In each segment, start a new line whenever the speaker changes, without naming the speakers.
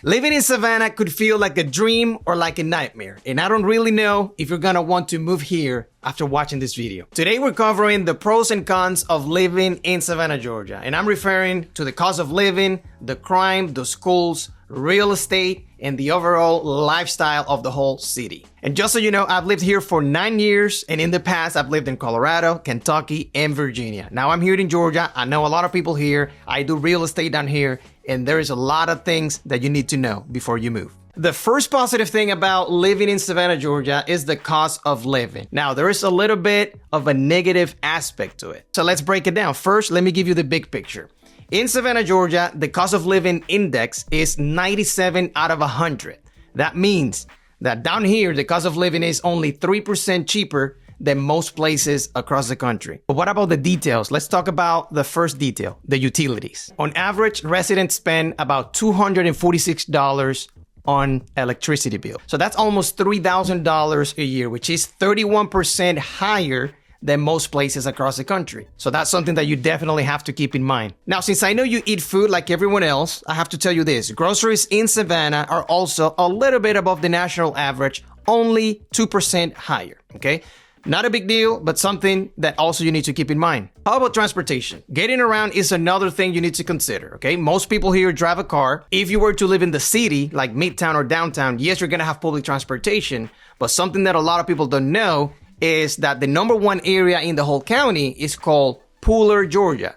Living in Savannah could feel like a dream or like a nightmare, and I don't really know if you're gonna want to move here after watching this video. Today we're covering the pros and cons of living in Savannah, Georgia, and I'm referring to the cost of living, the crime, the schools, real estate, and the overall lifestyle of the whole city. And just so you know, I've lived here for 9 years, and in the past I've lived in Colorado, Kentucky, and Virginia. Now I'm here in Georgia. I know a lot of people here. I do real estate down here, and there is a lot of things that you need to know before you move. The first positive thing about living in Savannah, Georgia is the cost of living. Now, there is a little bit of a negative aspect to it. So let's break it down. First, let me give you the big picture. In Savannah, Georgia, the cost of living index is 97 out of 100. That means that down here, the cost of living is only 3% cheaper than most places across the country. But what about the details? Let's talk about the first detail, the utilities. On average, residents spend about $246 on electricity bill. So that's almost $3,000 a year, which is 31% higher than most places across the country. So that's something that you definitely have to keep in mind. Now, since I know you eat food like everyone else, I have to tell you this. Groceries in Savannah are also a little bit above the national average, only 2% higher, okay? Not a big deal, but something that also you need to keep in mind. How about transportation? Getting around is another thing you need to consider, okay? Most people here drive a car. If you were to live in the city, like Midtown or downtown, yes, you're gonna have public transportation, but something that a lot of people don't know is that the #1 area in the whole county is called Pooler, Georgia.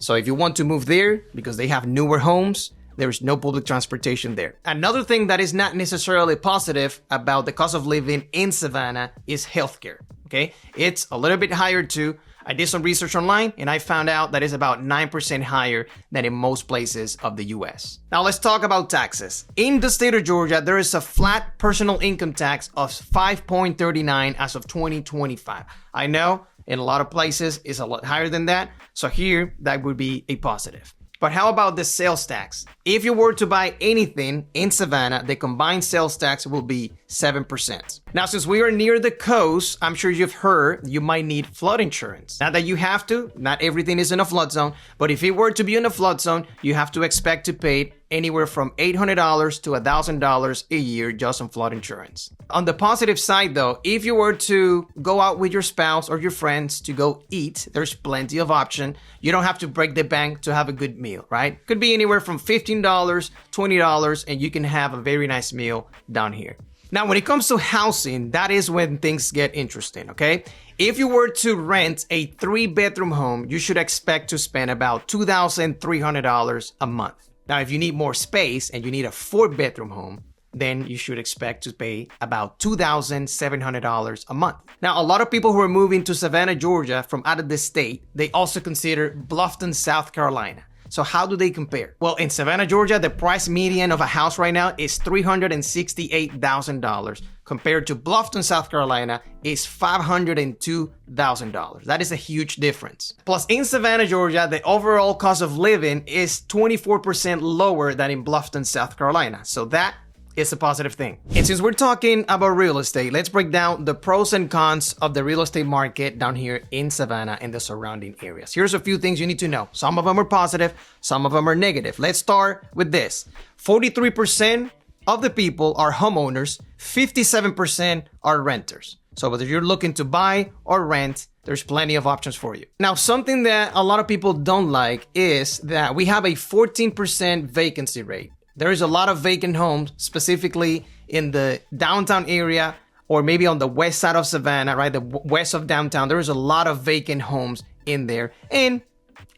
So if you want to move there, because they have newer homes, there is no public transportation there. Another thing that is not necessarily positive about the cost of living in Savannah is healthcare, okay? It's a little bit higher too. I did some research online and I found out that it's about 9% higher than in most places of the US. Now let's talk about taxes. In the state of Georgia, there is a flat personal income tax of 5.39 as of 2025. I know in a lot of places it's a lot higher than that. So here, that would be a positive. But how about the sales tax? If you were to buy anything in Savannah, the combined sales tax will be 7%. Now, since we are near the coast, I'm sure you've heard you might need flood insurance. Not that you have to, not everything is in a flood zone, but if it were to be in a flood zone, you have to expect to pay anywhere from $800 to $1,000 a year just on flood insurance. On the positive side though, if you were to go out with your spouse or your friends to go eat, there's plenty of option. You don't have to break the bank to have a good meal, right? Could be anywhere from $15, $20, and you can have a very nice meal down here. Now, when it comes to housing, that is when things get interesting, okay? If you were to rent a 3-bedroom home, you should expect to spend about $2,300 a month. Now, if you need more space and you need a 4-bedroom home, then you should expect to pay about $2,700 a month. Now, a lot of people who are moving to Savannah, Georgia from out of the state, they also consider Bluffton, South Carolina. So how do they compare? Well, in Savannah, Georgia, the price median of a house right now is $368,000 compared to Bluffton, South Carolina is $502,000. That is a huge difference. Plus, in Savannah, Georgia, the overall cost of living is 24% lower than in Bluffton, South Carolina. So that is a positive thing. And since we're talking about real estate, let's break down the pros and cons of the real estate market down here in Savannah and the surrounding areas. Here's a few things you need to know. Some of them are positive, some of them are negative. Let's start with this. 43% of the people are homeowners, 57% are renters. So whether you're looking to buy or rent, there's plenty of options for you. Now, something that a lot of people don't like is that we have a 14% vacancy rate. There is a lot of vacant homes, specifically in the downtown area or maybe on the west side of Savannah, right? The west of downtown, there is a lot of vacant homes in there. And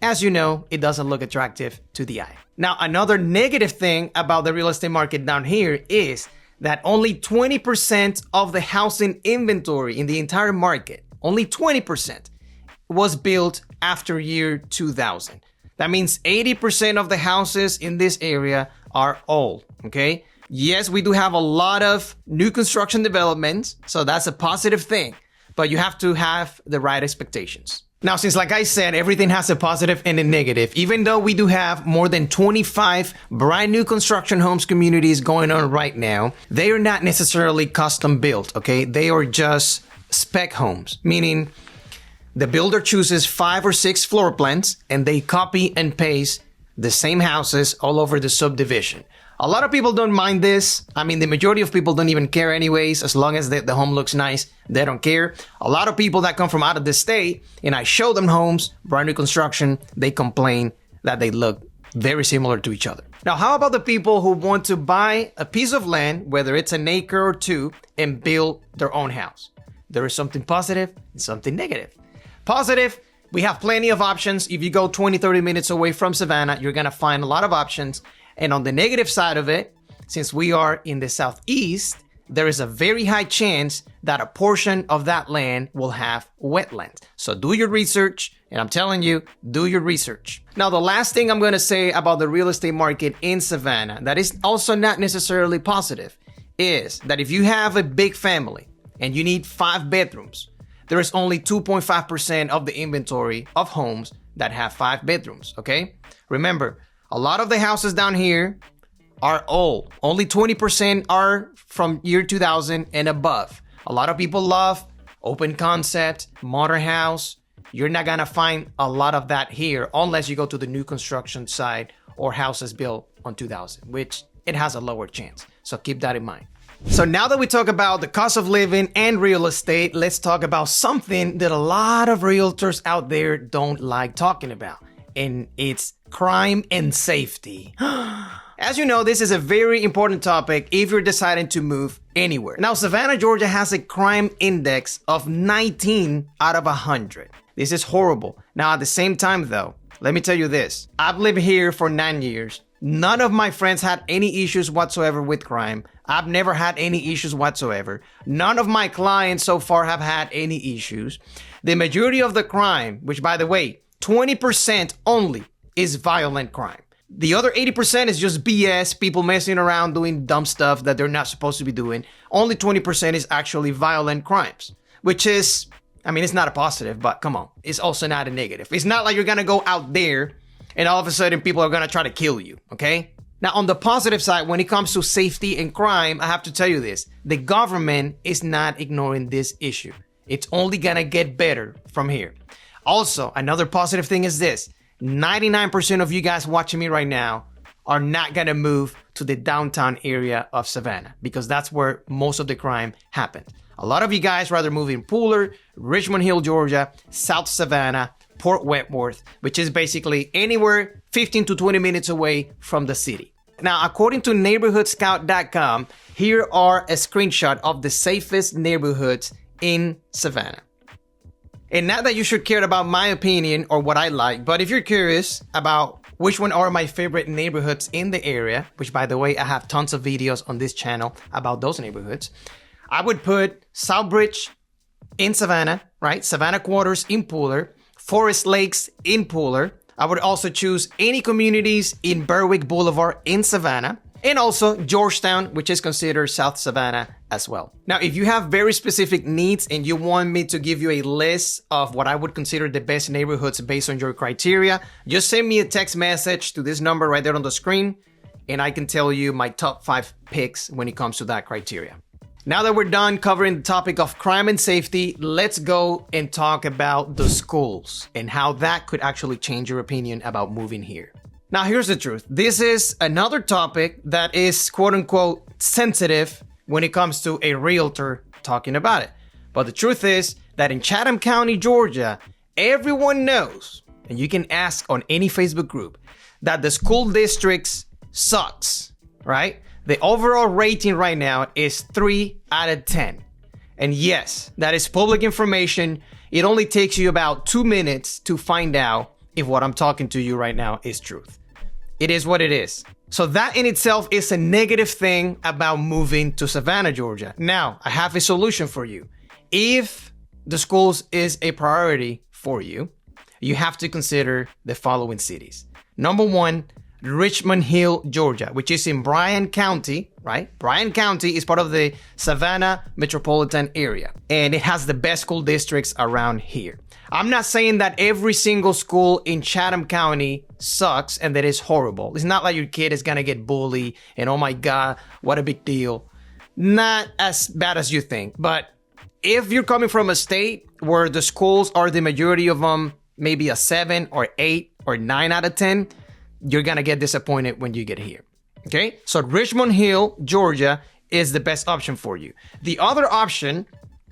as you know, it doesn't look attractive to the eye. Now, another negative thing about the real estate market down here is that only 20% of the housing inventory in the entire market, only 20%, was built after year 2000. That means 80% of the houses in this area are old, okay? Yes, we do have a lot of new construction developments, so that's a positive thing, but you have to have the right expectations. Now, since like I said, everything has a positive and a negative, even though we do have more than 25 brand new construction homes communities going on right now, they are not necessarily custom built, okay? They are just spec homes, meaning the builder chooses 5 or 6 floor plans and they copy and paste the same houses all over the subdivision. A lot of people don't mind this. I mean, the majority of people don't even care anyways. As long as the home looks nice, they don't care. A lot of people that come from out of the state and I show them homes, brand new construction, they complain that they look very similar to each other. Now, how about the people who want to buy a piece of land, whether it's an acre or two, and build their own house? There is something positive and something negative. Positive, we have plenty of options. If you go 20-30 minutes away from Savannah, you're gonna find a lot of options. And on the negative side of it, since we are in the southeast, there is a very high chance that a portion of that land will have wetlands. So do your research, and I'm telling you, do your research. Now, the last thing I'm gonna say about the real estate market in Savannah that is also not necessarily positive is that if you have a big family and you need 5 bedrooms, there is only 2.5% of the inventory of homes that have 5 bedrooms, okay? Remember, a lot of the houses down here are old. Only 20% are from year 2000 and above. A lot of people love open concept, modern house. You're not gonna find a lot of that here unless you go to the new construction side or houses built on 2000, which it has a lower chance. So keep that in mind. So now that we talk about the cost of living and real estate, let's talk about something that a lot of realtors out there don't like talking about. And it's crime and safety. As you know, this is a very important topic if you're deciding to move anywhere. Now, Savannah, Georgia has a crime index of 19 out of 100. This is horrible. Now, at the same time, though, let me tell you this. I've lived here for 9 years. None of my friends had any issues whatsoever with crime. I've never had any issues whatsoever. None of my clients so far have had any issues. The majority of the crime, which by the way, 20% only is violent crime. The other 80% is just BS, people messing around doing dumb stuff that they're not supposed to be doing. Only 20% is actually violent crimes, which is, I mean, it's not a positive, but come on, it's also not a negative. It's not like you're gonna go out there and all of a sudden people are gonna try to kill you, okay? Now, on the positive side, when it comes to safety and crime, I have to tell you this. The government is not ignoring this issue. It's only gonna get better from here. Also, another positive thing is this. 99% of you guys watching me right now are not gonna move to the downtown area of Savannah because that's where most of the crime happens. A lot of you guys rather move in Pooler, Richmond Hill, Georgia, South Savannah, Port Wentworth, which is basically anywhere 15 to 20 minutes away from the city. Now, according to neighborhoodscout.com, here are a screenshot of the safest neighborhoods in Savannah. And not that you should care about my opinion or what I like, but if you're curious about which one are my favorite neighborhoods in the area, which by the way, I have tons of videos on this channel about those neighborhoods, I would put Southbridge in Savannah, right? Savannah Quarters in Pooler, Forest Lakes in Pooler. I would also choose any communities in Berwick Boulevard in Savannah, and also Georgetown, which is considered South Savannah as well. Now, if you have very specific needs and you want me to give you a list of what I would consider the best neighborhoods based on your criteria, just send me a text message to this number right there on the screen, and I can tell you my top 5 picks when it comes to that criteria. Now that we're done covering the topic of crime and safety, let's go and talk about the schools and how that could actually change your opinion about moving here. Now, here's the truth. This is another topic that is quote unquote sensitive when it comes to a realtor talking about it. But the truth is that in Chatham County, Georgia, everyone knows, and you can ask on any Facebook group, that the school districts sucks, right? The overall rating right now is 3 out of 10. And yes, that is public information. It only takes you about 2 minutes to find out if what I'm talking to you right now is truth. It is what it is. So that in itself is a negative thing about moving to Savannah, Georgia. Now, I have a solution for you. If the schools is a priority for you, you have to consider the following cities. Number 1, Richmond Hill, Georgia, which is in Bryan County, right? Bryan County is part of the Savannah metropolitan area, and it has the best school districts around here. I'm not saying that every single school in Chatham County sucks and that it's horrible. It's not like your kid is gonna get bullied and oh my God, what a big deal. Not as bad as you think, but if you're coming from a state where the schools are the majority of them, maybe a 7 or 8 or 9 out of 10, you're gonna get disappointed when you get here, Okay, so Richmond Hill, Georgia is the best option for you. The other option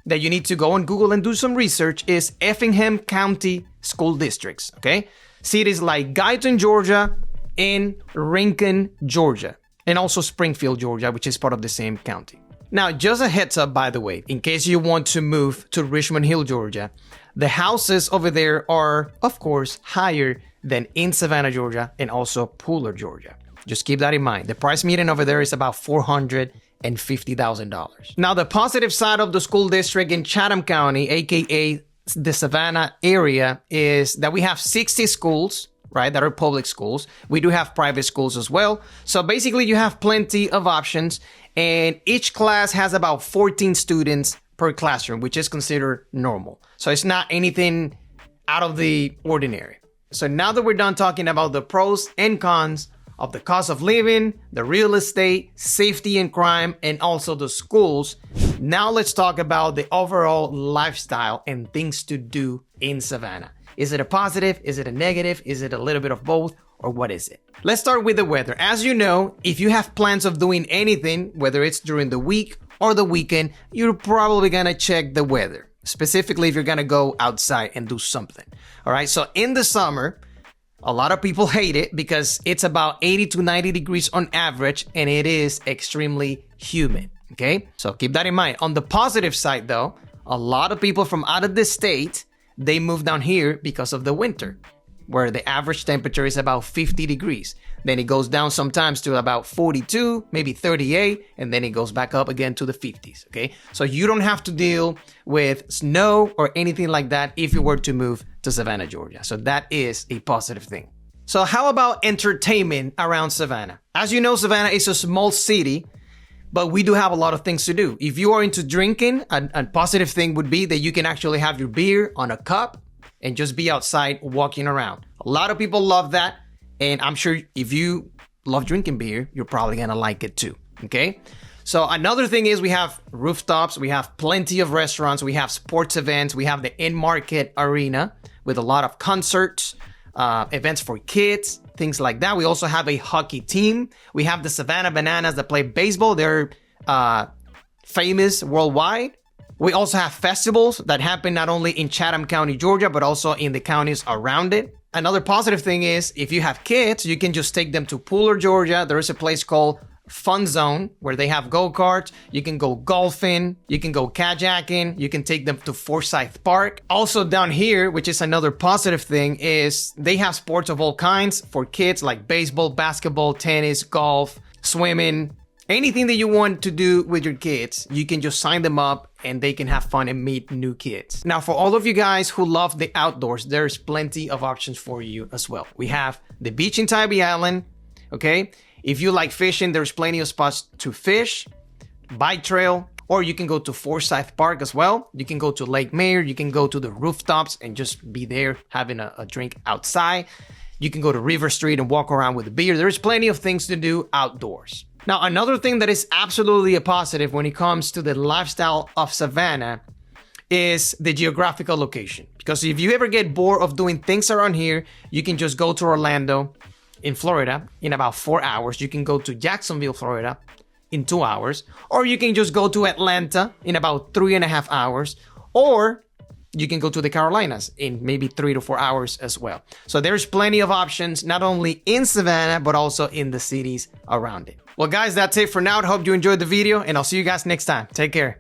that you need to go on Google and do some research is Effingham County School Districts, okay? Cities like Guyton, Georgia, and Rincon, Georgia, and also Springfield, Georgia, which is part of the same county. Now, just a heads up, by the way, in case you want to move to Richmond Hill, Georgia, the houses over there are, of course, higher than in Savannah, Georgia, and also Pooler, Georgia. Just keep that in mind. The price median over there is about $450,000. Now, the positive side of the school district in Chatham County, aka the Savannah area, is that we have 60 schools, right, that are public schools. We do have private schools as well. So basically, you have plenty of options, and each class has about 14 students per classroom, which is considered normal. So it's not anything out of the ordinary. So now that we're done talking about the pros and cons of the cost of living, the real estate, safety and crime, and also the schools, now let's talk about the overall lifestyle and things to do in Savannah. Is it a positive? Is it a negative? Is it a little bit of both? Or what is it? Let's start with the weather. As you know, if you have plans of doing anything, whether it's during the week or the weekend, you're probably gonna check the weather, specifically if you're gonna go outside and do something. All right, so in the summer, a lot of people hate it because it's about 80 to 90 degrees on average, and it is extremely humid, okay? So keep that in mind. On the positive side though, a lot of people from out of the state, they move down here because of the winter, where the average temperature is about 50 degrees. Then it goes down sometimes to about 42, maybe 38, and then it goes back up again to the 50s, okay? So you don't have to deal with snow or anything like that if you were to move to Savannah, Georgia. So that is a positive thing. So how about entertainment around Savannah? As you know, Savannah is a small city, but we do have a lot of things to do. If you are into drinking, a positive thing would be that you can actually have your beer on a cup and just be outside walking around. A lot of people love that. And I'm sure if you love drinking beer, you're probably gonna like it too, okay? So another thing is we have rooftops, we have plenty of restaurants, we have sports events, we have the in-market arena with a lot of concerts, events for kids, things like that. We also have a hockey team. We have the Savannah Bananas that play baseball. They're famous worldwide. We also have festivals that happen not only in Chatham County, Georgia, but also in the counties around it. Another positive thing is if you have kids, you can just take them to Pooler, Georgia. There is a place called Fun Zone where they have go-karts. You can go golfing, you can go kayaking, you can take them to Forsyth Park. Also down here, which is another positive thing, is they have sports of all kinds for kids like baseball, basketball, tennis, golf, swimming. Anything that you want to do with your kids, you can just sign them up and they can have fun and meet new kids. Now, for all of you guys who love the outdoors, there's plenty of options for you as well. We have the beach in Tybee Island, okay? If you like fishing, there's plenty of spots to fish, bike trail, or you can go to Forsyth Park as well. You can go to Lake Mayer, you can go to the rooftops and just be there having a drink outside. You can go to River Street and walk around with a beer. There's plenty of things to do outdoors. Now, another thing that is absolutely a positive when it comes to the lifestyle of Savannah is the geographical location. Because if you ever get bored of doing things around here, you can just go to Orlando in Florida in about 4 hours. You can go to Jacksonville, Florida in 2 hours. Or you can just go to Atlanta in about 3.5 hours. Or you can go to the Carolinas in maybe 3 to 4 hours as well. So there's plenty of options, not only in Savannah, but also in the cities around it. Well, guys, that's it for now. I hope you enjoyed the video, and I'll see you guys next time. Take care.